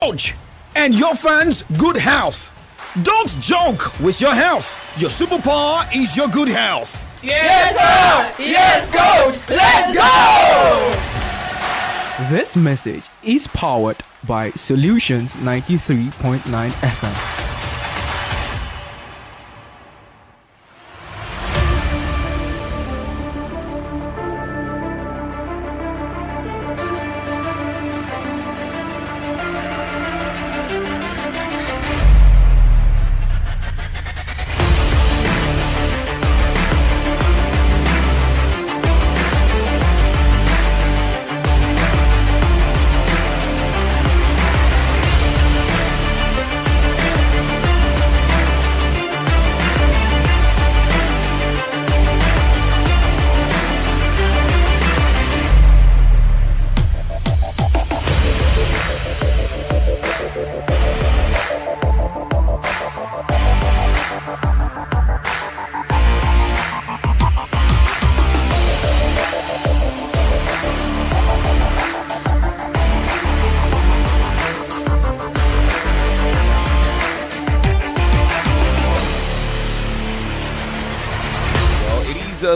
coach and your fans good health. Don't joke with your health. Your superpower is your good health. Yes, sir! Yes, coach! Let's go! This message is powered by Solutions 93.9 FM.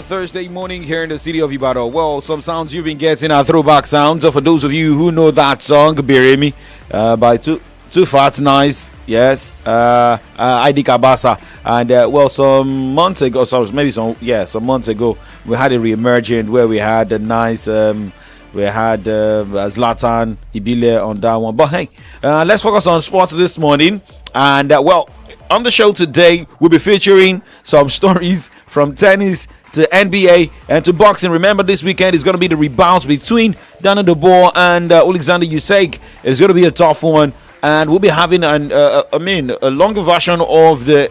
Thursday morning here in the city of Ibadan. Well, some sounds you've been getting are throwback sounds. So for those of you who know that song, Biremi, by Too Fat Nice, yes, ID Kabasa, and well, some months ago, some months ago, we had a re-emergent where we had a nice, we had Zlatan Ibile on that one. But hey, let's focus on sports this morning, and well, on the show today, we'll be featuring some stories from tennis to NBA and to boxing. Remember, this weekend is going to be the rebounds between Dana Deboer and Alexander Usyk. It's going to be a tough one, and we'll be having a longer version of the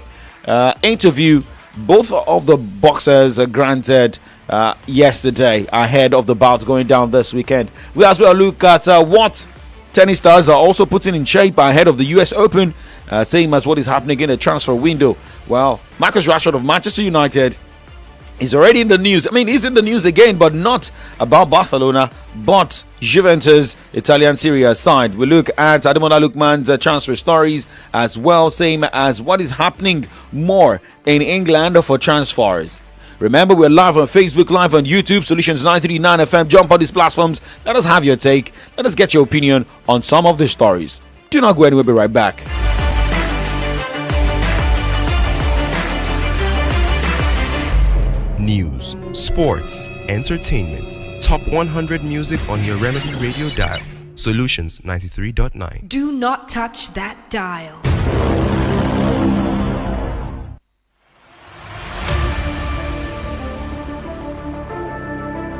interview both of the boxers granted yesterday ahead of the bout going down this weekend. We as well look at what tennis stars are also putting in shape ahead of the US Open, same as what is happening in the transfer window. Well, Marcus Rashford of Manchester United is already in the news. I mean, he's in the news again, but not about Barcelona, but Juventus, Italian Serie A side. We look at Ademola Lookman's transfer stories as well, same as what is happening more in England for transfers. Remember, we're live on Facebook, live on YouTube, Solutions 939 FM. Jump on these platforms. Let us have your take. Let us get your opinion on some of the stories. Do not go anywhere. We'll be right back. News, sports, entertainment, top 100 music on your Remedy Radio dial. Solutions 93.9. Do not touch that dial.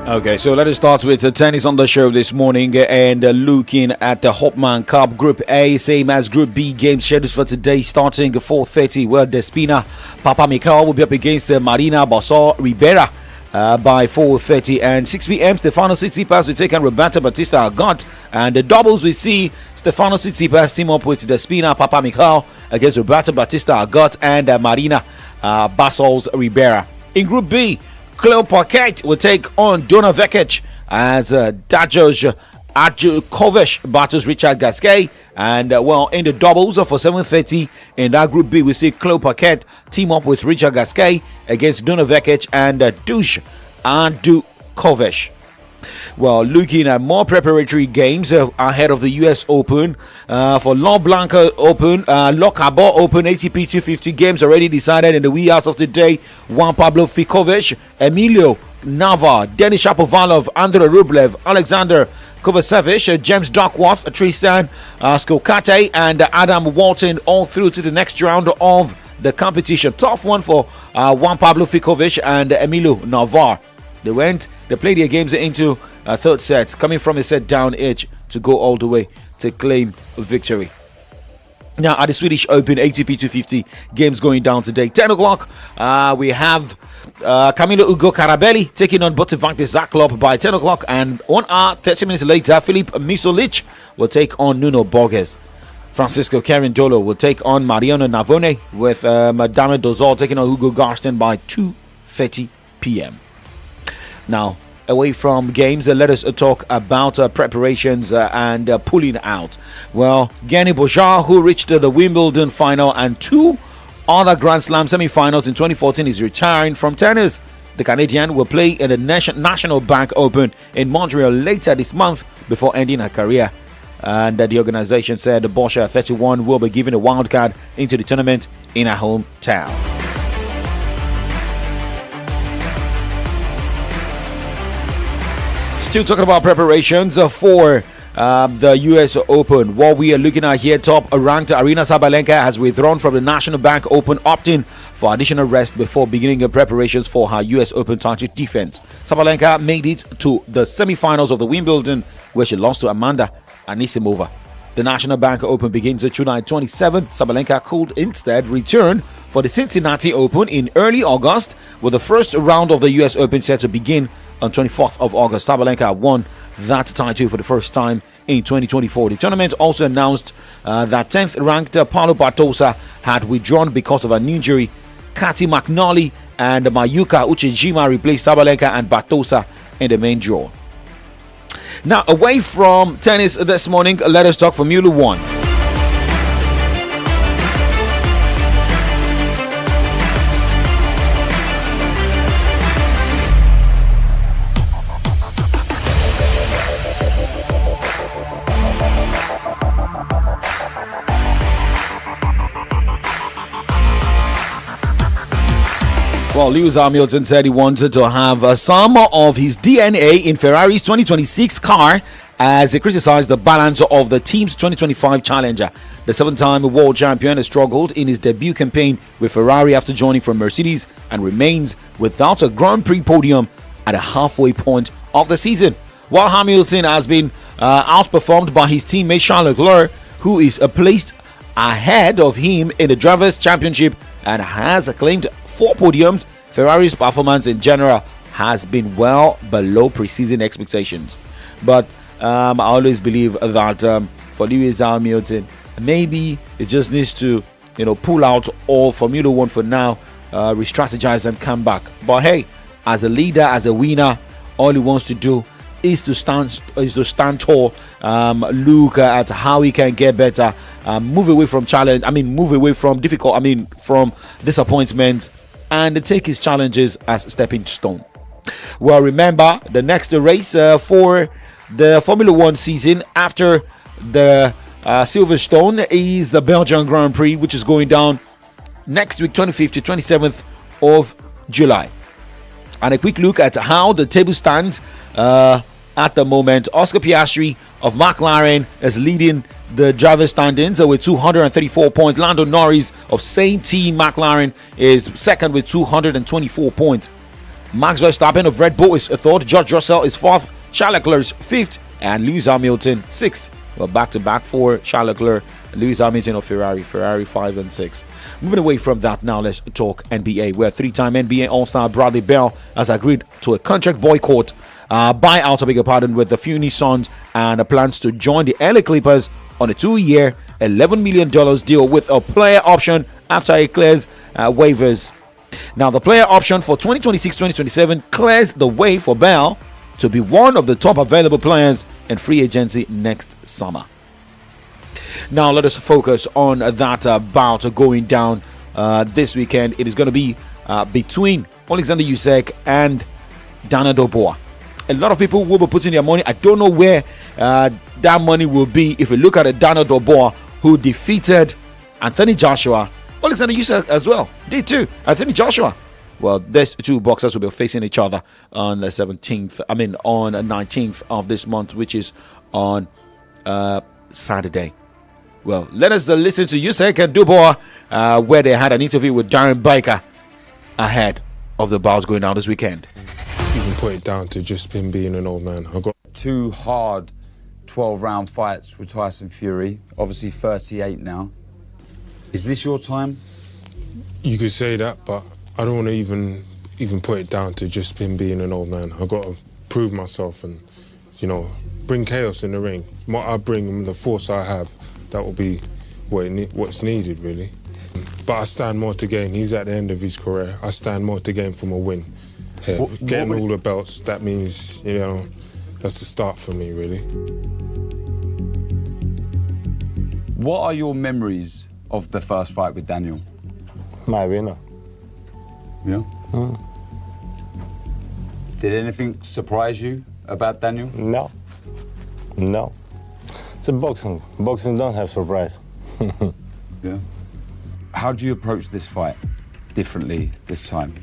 Okay, so let us start with tennis on the show this morning and looking at the Hopman Cup Group A, same as Group B games scheduled for today starting at 4:30. Well, Despina Papa Mikhail will be up against Marina Bassol Ribera by 4:30, and 6 p.m. Stefano Tsitsipas will take on Roberto Bautista Agut, and the doubles we see Stefano Tsitsipas team up with Despina Papa Mikhail against Roberto Bautista Agut and Marina Bassol Ribera. In Group B, Cleo Parquet will take on Dona Vekic as Dajos Adjukovic battles Richard Gasquet. And well, in the doubles for 7:30 in that Group B, we see Cleo Parquet team up with Richard Gasquet against Dona Vekic and Dush Adjukovic. Well, looking at more preparatory games ahead of the US Open, for La Blanca Open, La Cabo Open ATP 250 games already decided in the wee hours of today. Juan Pablo Ficovich, Emilio Nava, Denis Shapovalov, Andrei Rublev, Alexander Kovacevic, James Duckworth, Tristan Skokate, and Adam Walton all through to the next round of the competition. Tough one for Juan Pablo Ficovich and Emilio Navar. They played their games into a third set, coming from a set down edge to go all the way to claim victory. Now, at the Swedish Open ATP 250 games going down today, 10 o'clock, we have Camilo Ugo Carabelli taking on Botivante Zaklop by 10 o'clock, and 1 hour, 30 minutes later, Filip Misolic will take on Nuno Borges. Francisco Carindolo will take on Mariano Navone, with Madame Dozol taking on Hugo Garsten by 2:30 p.m. Now, away from games, let us talk about preparations and pulling out. Well, Gany Bojar, who reached the Wimbledon final and 2 other Grand Slam semi-finals in 2014, is retiring from tennis. The Canadian will play in the National Bank Open in Montreal later this month before ending her career. And the organization said the Borsha 31 will be given a wild card into the tournament in her hometown. Still talking about preparations for the US Open. What we are looking at here, top ranked Aryna Sabalenka has withdrawn from the National Bank Open, opting for additional rest before beginning preparations for her US Open title defense. Sabalenka made it to the semi-finals of the Wimbledon, where she lost to Amanda Anisimova. The National Bank Open begins July 27. Sabalenka could instead return for the Cincinnati Open in early August, with the first round of the US Open set to begin on 24th of August. Sabalenka won that title for the first time in 2024. The tournament also announced that 10th ranked Paulo Bartosa had withdrawn because of an injury. Kati McNally and Mayuka Uchijima replaced Sabalenka and Bartosa in the main draw. Now, away from tennis this morning, let us talk Formula One. Well, Lewis Hamilton said he wanted to have some of his DNA in Ferrari's 2026 car as he criticized the balance of the team's 2025 challenger. The 7-time world champion has struggled in his debut campaign with Ferrari after joining from Mercedes and remains without a Grand Prix podium at the halfway point of the season. While Hamilton has been outperformed by his teammate Charles Leclerc, who is placed ahead of him in the Drivers' Championship and has claimed 4 podiums, Ferrari's performance in general has been well below preseason expectations. But I always believe that for Lewis Hamilton, maybe it just needs to, pull out all Formula One for now, re-strategize and come back. But hey, as a leader, as a winner, all he wants to do is to stand tall, look at how he can get better, move away from from disappointments, and take his challenges as stepping stone. Well, remember, the next race for the Formula One season after the Silverstone is the Belgian Grand Prix, which is going down next week, 25th to 27th of July. And a quick look at how the table stands at the moment. Oscar Piastri of McLaren is leading the driver standings with 234 points. Lando Norris of same team McLaren is second with 224 points. Max Verstappen of Red Bull is third. George Russell is fourth. Charles Leclerc is fifth, and Lewis Hamilton sixth. Well, back to back for Charles Leclerc, Lewis Hamilton of Ferrari 5 and 6. Moving away from that, now let's talk NBA, where 3-time NBA All-Star Bradley Beal has agreed to a contract boycott, buyout, with the Phoenix Suns, and plans to join the LA Clippers on a 2-year, $11 million deal with a player option after he clears waivers. Now, the player option for 2026-2027 clears the way for Beal to be one of the top available players in free agency next summer. Now, let us focus on that bout going down this weekend. It is going to be between Alexander Usyk and Dana Dubois. A lot of people will be putting their money. I don't know where that money will be if you look at Dana Dubois, who defeated Anthony Joshua. Alexander Usyk as well did too. Anthony Joshua. Well, these two boxers will be facing each other on the 19th of this month, which is on Saturday. Well, let us listen to Usyk and Dubois, where they had an interview with Darren Baker ahead of the bout going down this weekend. You can put it down to just him being an old man. I got 2 hard 12-round fights with Tyson Fury, obviously 38 now. Is this your time? You could say that, but I don't want to even put it down to just him being an old man. I got to prove myself and, bring chaos in the ring. What I bring and the force I have, that will be what's needed, really. But I stand more to gain. He's at the end of his career. I stand more to gain from a win. Yeah, getting all the belts, that means, that's the start for me, really. What are your memories of the first fight with Daniel? My winner. Yeah. Did anything surprise you about Daniel? No. It's a boxing. Boxing don't have surprise. Yeah. How do you approach this fight differently this time?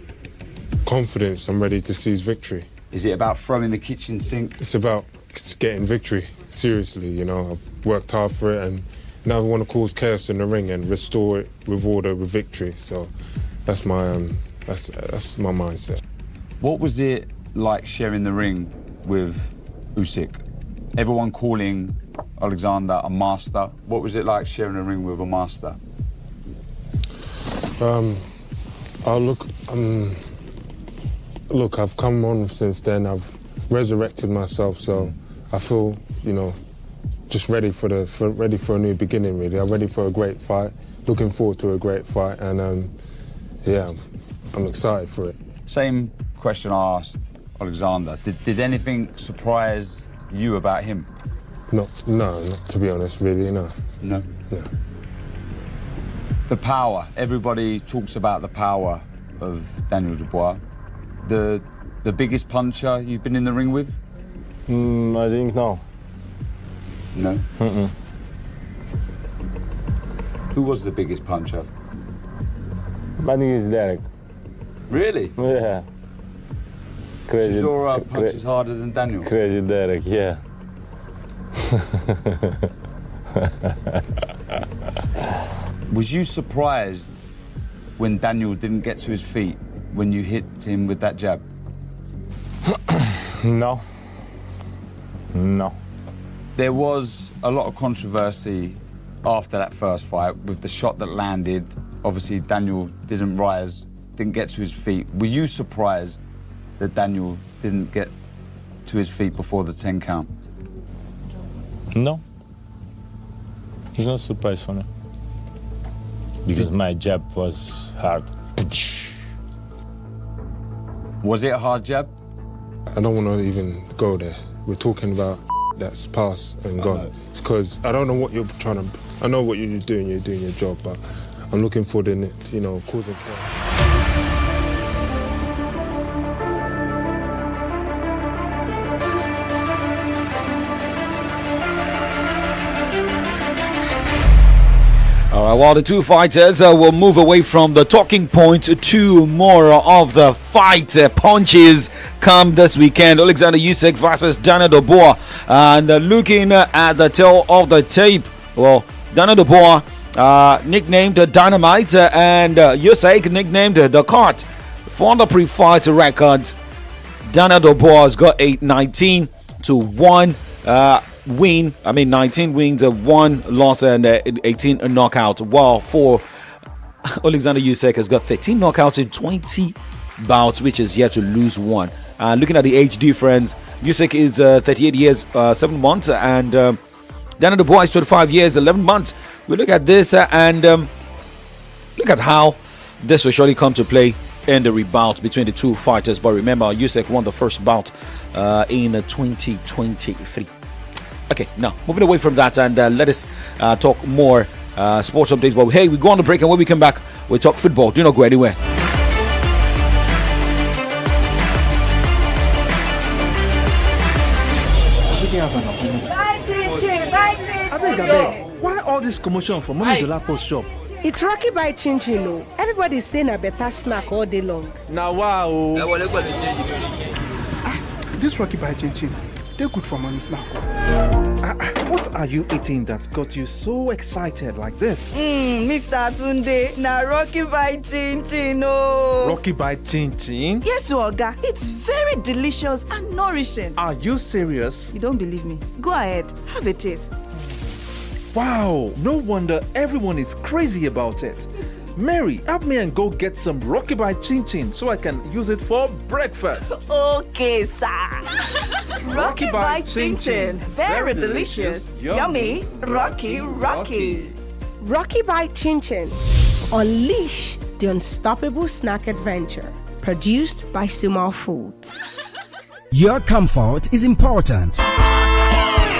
Confidence, I'm ready to seize victory. Is it about throwing the kitchen sink? It's about getting victory, seriously, I've worked hard for it and now I want to cause chaos in the ring and restore it with order, with victory. So that's my mindset. What was it like sharing the ring with Usyk? Everyone calling Alexander a master. What was it like sharing a ring with a master? Look, I've come on since then. I've resurrected myself, so I feel, just ready for a new beginning. Really, I'm ready for a great fight. Looking forward to a great fight, and I'm excited for it. Same question I asked Alexander. Did anything surprise you about him? No, to be honest, really, no. No? No. The power. Everybody talks about the power of Daniel Dubois. The biggest puncher you've been in the ring with? I think no. No? Who was the biggest puncher? I think it's Derek. Really? Yeah. Crazy. Your punch is harder than Daniel? Crazy Derek, yeah. Was you surprised when Daniel didn't get to his feet when you hit him with that jab? No. There was a lot of controversy after that first fight with the shot that landed. Obviously, Daniel didn't rise, didn't get to his feet. Were you surprised that Daniel didn't get to his feet before the 10 count? No. It's not a surprise for me. Because my jab was hard. Was it a hard jab? I don't want to even go there. We're talking about that's past and gone. It's because I don't know what you're trying to... I know what you're doing your job, but I'm looking for the, causing chaos. All right, while the two fighters will move away from the talking point to more of the fight punches come this weekend. Alexander Usyk versus Daniel Dubois. And looking at the tail of the tape, well, Daniel Dubois nicknamed Dynamite and Usyk nicknamed the Cart. For the pre-fight records, Daniel Dubois has got a 19-1 win. 19 wins, 1 loss, and 18 knockouts. While for Alexander Usyk has got 13 knockouts in 20 bouts, which is yet to lose 1. Looking at the age difference, Usyk is 38 years, 7 months, and Daniel Dubois is 25 years, 11 months. We look at this and look at how this will surely come to play in the rebout between the two fighters. But remember, Usyk won the first bout in 2023. Okay, now moving away from that, and let us talk more sports updates. But hey, we go on the break, and when we come back, we talk football. Do not go anywhere. Why all this commotion for Mommy Dolapo's shop? It's Rocky by Chin Chin. No, everybody's saying a better snack all day long. Now wow. This Rocky by Chin Chin, they're good for money snack. What are you eating that got you so excited like this? Mr. Tunde, na Rocky by Chin Chin. Oh. Rocky by Chin Chin? Yes, Oga. It's very delicious and nourishing. Are you serious? You don't believe me? Go ahead, have a taste. Wow, no wonder everyone is crazy about it. Mary, help me and go get some Rocky by Chin Chin so I can use it for breakfast. Okay, sir. Rocky by Chin Chin. Very delicious. Yummy. Rocky. Rocky by Chin Chin. Unleash the unstoppable snack adventure. Produced by Sumal Foods. Your comfort is important.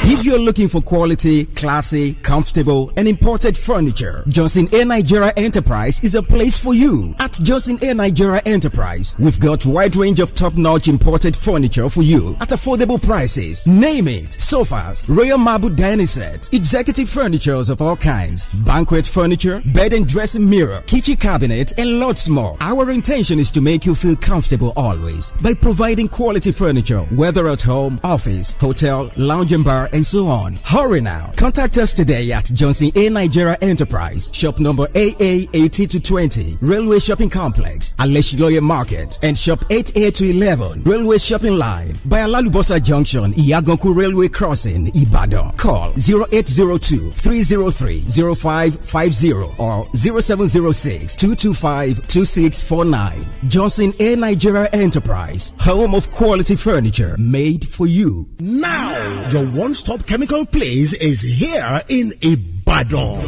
If you're looking for quality, classy, comfortable, and imported furniture, Johnson A. Nigeria Enterprise is a place for you. At Johnson A. Nigeria Enterprise, we've got a wide range of top-notch imported furniture for you at affordable prices. Name it: sofas, royal marble dining set, executive furnitures of all kinds, banquet furniture, bed and dressing mirror, kitchen cabinet, and lots more. Our intention is to make you feel comfortable always by providing quality furniture, whether at home, office, hotel, lounge and bar, and so on. Hurry now. Contact us today at Johnson A. Nigeria Enterprise, shop number AA 80-20, Railway Shopping Complex, Aleshiloye Market, and shop 8A-11, Railway Shopping Line, by Alalubosa Junction, Iyaganku Railway Crossing, Ibadan. Call 0802-303-0550 or 0706-225-2649. Johnson A. Nigeria Enterprise, home of quality furniture made for you. Now, your one-stop chemical place is here in Ibadan.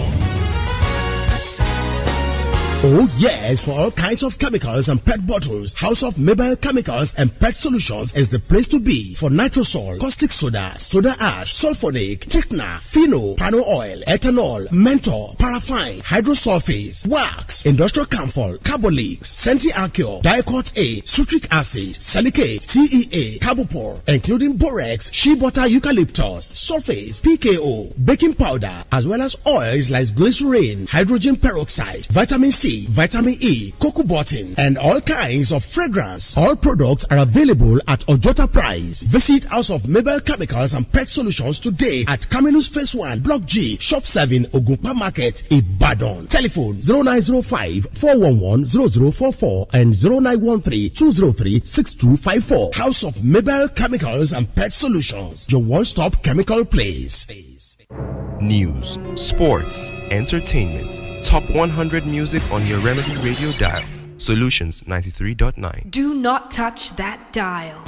Oh yes, for all kinds of chemicals and pet bottles, House of Mabel Chemicals and Pet Solutions is the place to be. For nitrosol, caustic soda, soda ash, sulfonic, thickener, phenol, pano oil, ethanol, menthol, paraffin, hydrosulfates, wax, industrial camphor, carbolics, Senti-Alkyl, Diacort A, citric acid, silicate, TEA, carbopor, including borax, shea butter, eucalyptus, sulfates, PKO, baking powder, as well as oils like glycerin, hydrogen peroxide, vitamin C, vitamin E, cocoa button, and all kinds of fragrance. All products are available at Ojota price. Visit House of Mabel Chemicals and Pet Solutions today at Caminus Phase 1, Block G, Shop 7, Ogunpa Market, Ibadan. Telephone 0905-411-0044 and 0913-203-6254. House of Mabel Chemicals and Pet Solutions, your one-stop chemical place. News, sports, entertainment. Top 100 music on your Remedy Radio dial. Solutions 93.9. Do not touch that dial.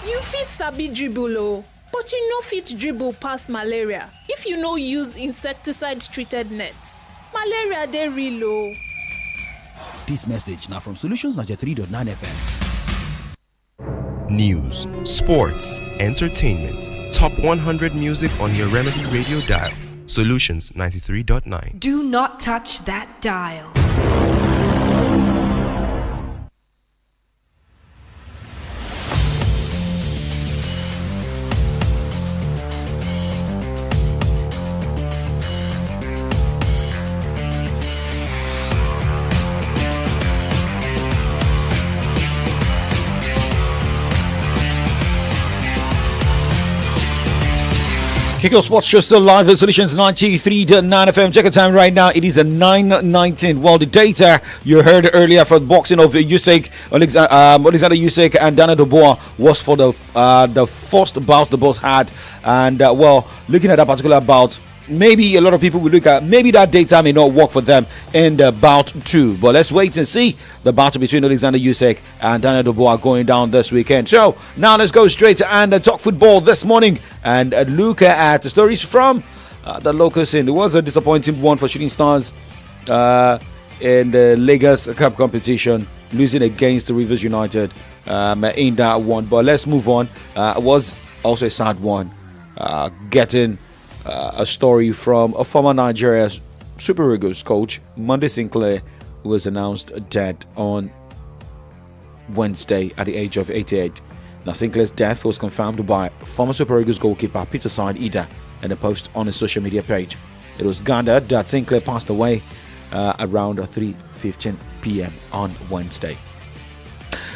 You fit sabi dribble o, but you no fit dribble pass malaria if you no use insecticide treated nets. Malaria dey real o. This message now from Solutions 93.9 FM. News, sports, entertainment. Top 100 music on your Remedy Radio dial. Solutions 93.9. Do not touch that dial. Kickoff Sports show still live at Solutions 93.9 FM. Check the time right now. It is a 9:19. Well, the data you heard earlier for the boxing of Usyk, Alexander Usyk and Dana Dubois was for the first bout the both had. And, looking at that particular bout, maybe a lot of people will look at maybe that data may not work for them in the bout 2, but let's wait and see the battle between Alexander Usyk and Daniel Dubois going down this weekend. So now let's go straight and talk football this morning and look at the stories from the local scene. It was a disappointing one for Shooting Stars in the Lagos Cup competition, losing against the Rivers United in that one, but let's move on. It was also a sad one, getting a story from a former Nigeria Super Eagles coach, Monday Sinclair, who was announced dead on Wednesday at the age of 88. Now, Sinclair's death was confirmed by former Super Eagles goalkeeper Peter Said Ida in a post on his social media page. It was gathered that Sinclair passed away around 3:15 p.m. on Wednesday.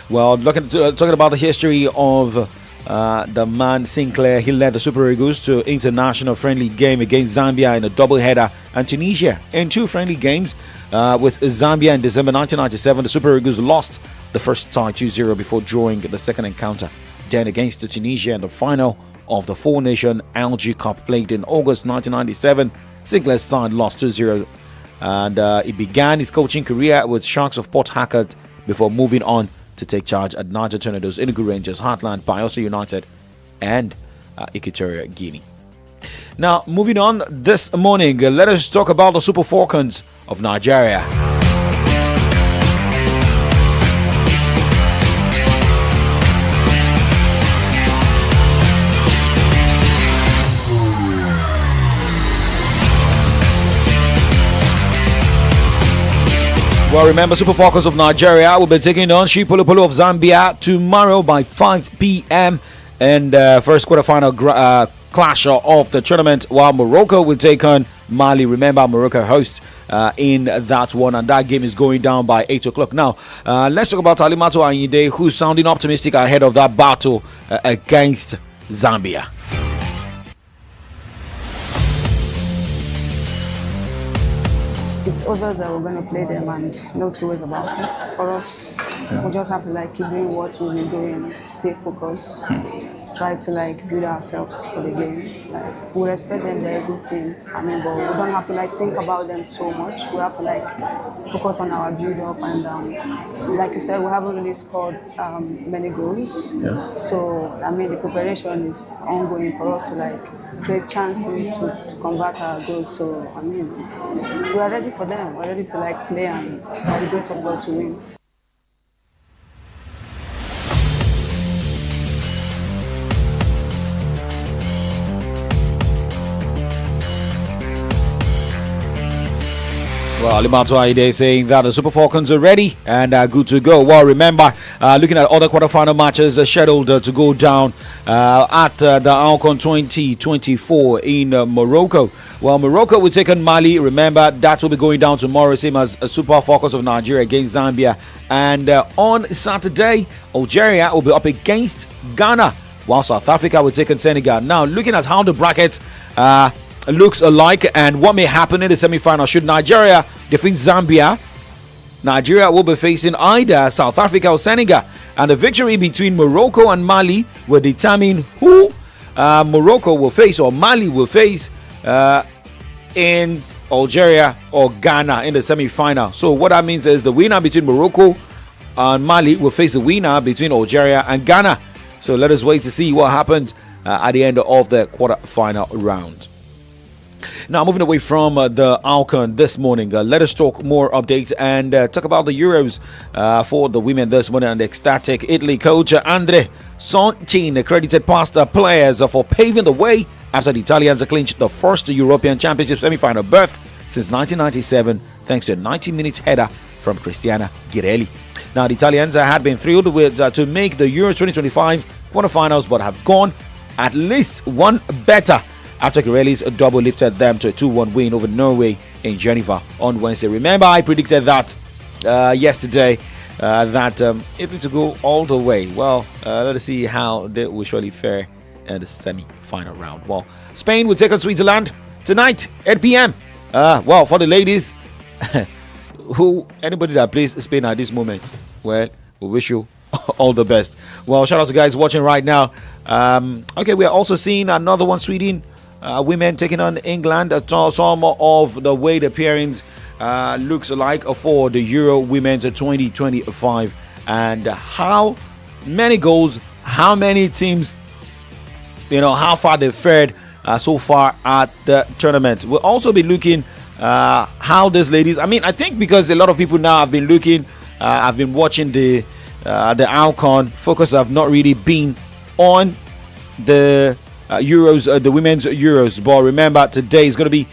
Well, talking about the history of the man Sinclair, he led the Super Eagles to international friendly game against Zambia in a doubleheader and Tunisia in 2 friendly games. With Zambia in December 1997, the Super Eagles lost the first tie 2-0 before drawing the second encounter. Then against Tunisia in the final of the 4-nation LG Cup played in August 1997, Sinclair's side lost 2-0, and he began his coaching career with Sharks of Port Harcourt before moving on to take charge at Niger Tornadoes, Enugu Rangers, Heartland, Bayelsa United, and Equatorial Guinea. Now, moving on this morning, let us talk about the Super Falcons of Nigeria. Well, remember, Super Falcons of Nigeria will be taking on Shipolopolo of Zambia tomorrow by 5 p.m. and first quarterfinal clash of the tournament, while Morocco will take on Mali. Remember, Morocco hosts in that one, and that game is going down by 8 o'clock. Now, let's talk about Alimato Ayinde, who's sounding optimistic ahead of that battle against Zambia. It's obvious that we're going to play them and no two ways about it. For us, we just have to keep doing what we've been doing, stay focused, try to build ourselves for the game. We respect them, they're a good team. But we don't have to think about them so much. We have to focus on our build up and like you said, we haven't really scored many goals. Yes. So the preparation is ongoing for us to create chances to convert our goals. So we are ready for them. We're ready to play and by the grace of God to win. Well, Alimato Aide saying that the Super Falcons are ready and good to go. Well, remember, looking at other quarterfinal matches scheduled to go down at the AFCON 2024 in Morocco. Well, Morocco will take on Mali. Remember, that will be going down tomorrow, same as Super Falcons of Nigeria against Zambia. And on Saturday, Algeria will be up against Ghana, while South Africa will take on Senegal. Now, looking at how the brackets looks alike and what may happen in the semi-final. Should Nigeria defeat Zambia, Nigeria will be facing either South Africa or Senegal, and the victory between Morocco and Mali will determine who Morocco will face or Mali will face in Algeria or Ghana in the semi-final. So what that means is the winner between Morocco and Mali will face the winner between Algeria and Ghana. So let us wait to see what happens at the end of the quarter-final round. Now, moving away from the AFCON this morning, let us talk more updates and talk about the Euros for the women this morning. And the ecstatic Italy coach Andre Soncin credited past players for paving the way after the Italians clinched the first European Championship semi-final berth since 1997 thanks to a 90-minute header from Cristiana Girelli. Now, the Italians had been thrilled with to make the Euros 2025 quarterfinals, but have gone at least one better after Girelli's double lifted them to a 2-1 win over Norway in Geneva on Wednesday. Remember, I predicted that yesterday that Italy to go all the way. Well, let us see how they will surely fare in the semi-final round. Well, Spain will take on Switzerland tonight, 8 p.m. Well, for the ladies, anybody that plays Spain at this moment, well, we wish you all the best. Well, shout out to guys watching right now. Okay, we are also seeing another one, Sweden. Women taking on England. Some of the way the pairings looks like for the Euro Women's 2025, and how many goals, how many teams, how far they fared so far at the tournament. We'll also be looking how these ladies. I think because a lot of people now have been looking, have been watching the AFCON. Focus have not really been on the Euros, the women's Euros. But remember, today is going to be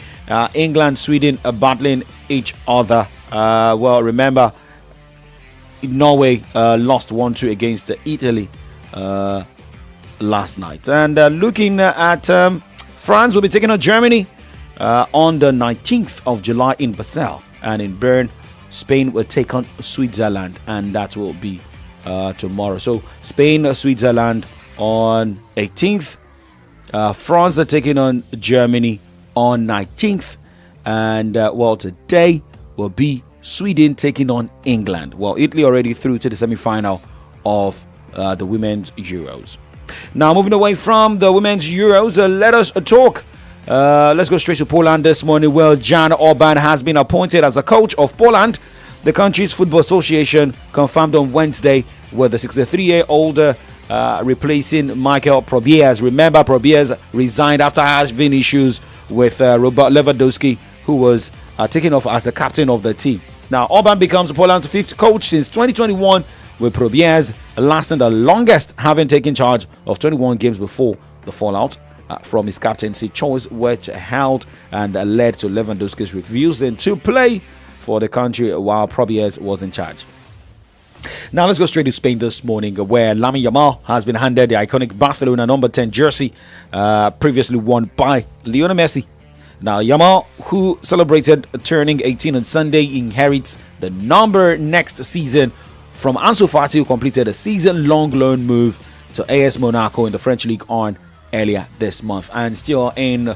England, Sweden battling each other. Well, remember, Norway lost 1-2 against Italy last night. And looking at France will be taking on Germany on the 19th of July in Basel. And in Bern, Spain will take on Switzerland, and that will be tomorrow. So Spain, Switzerland on 18th. France are taking on Germany on 19th, and today will be Sweden taking on England. Well, Italy already through to the semi-final of the women's Euros. Now, moving away from the women's Euros, let us talk. Let's go straight to Poland this morning. Well, Jan Orban has been appointed as the coach of Poland. The country's football association confirmed on Wednesday with the 63-year-old replacing Michael Probiers. Remember, Probiers resigned after having issues with Robert Lewandowski, who was taken off as the captain of the team. Now, Orban becomes Poland's 5th coach since 2021, with Probiers lasting the longest, having taken charge of 21 games before the fallout from his captaincy choice, which held and led to Lewandowski's refusal to play for the country while Probiers was in charge. Now let's go straight to Spain this morning, where Lamine Yamal has been handed the iconic Barcelona number 10 jersey, previously worn by Lionel Messi. Now Yamal, who celebrated turning 18 on Sunday, inherits the number next season from Ansu Fati, who completed a season-long loan move to AS Monaco in the French League on earlier this month. And still in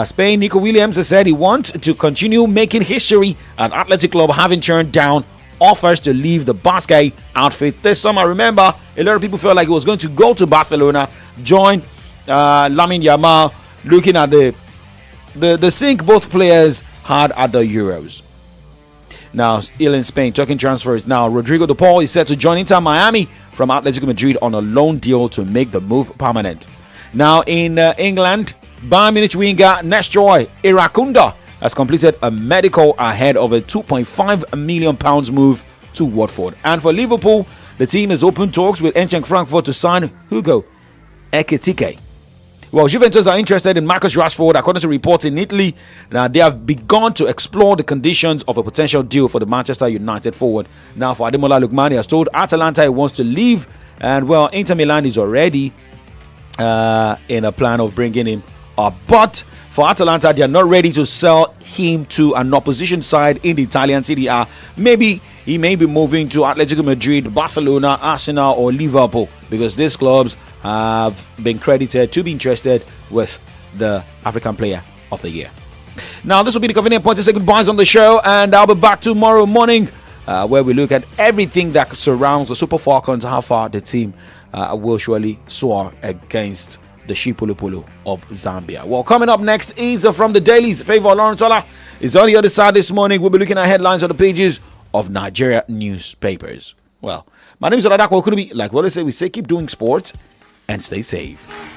Spain, Nico Williams has said he wants to continue making history at Athletic Club, having turned down offers to leave the Basque outfit this summer. Remember, a lot of people felt like he was going to go to Barcelona, join Lamine Yamal, looking at the sink both players had at the Euros. Now, still in Spain, talking transfers now, Rodrigo de Paul is set to join Inter Miami from Atletico Madrid on a loan deal to make the move permanent. Now, in England, Bayern Munich winger Nestroy Irakunda has completed a medical ahead of a £2.5 million move to Watford. And for Liverpool, the team is open talks with Eintracht Frankfurt to sign Hugo Ekitike. Well, Juventus are interested in Marcus Rashford, according to reports in Italy. Now, they have begun to explore the conditions of a potential deal for the Manchester United forward. Now, for Ademola Lookman, he has told Atalanta he wants to leave, and well, Inter Milan is already in a plan of bringing him up. But for Atalanta, they are not ready to sell him to an opposition side in the Italian Serie A. Maybe he may be moving to Atletico Madrid, Barcelona, Arsenal, or Liverpool, because these clubs have been credited to be interested with the African Player of the Year. Now, this will be the convenient point to say goodbyes on the show, and I'll be back tomorrow morning where we look at everything that surrounds the Super Falcons, how far the team will surely soar against the Shipulupulu of Zambia. Well, coming up next is from the Dailies. Favor Laurentola is on the other side this morning. We'll be looking at headlines on the pages of Nigeria newspapers. Well, my name is Oladako Okunubi. Like what I say, we say keep doing sports and stay safe.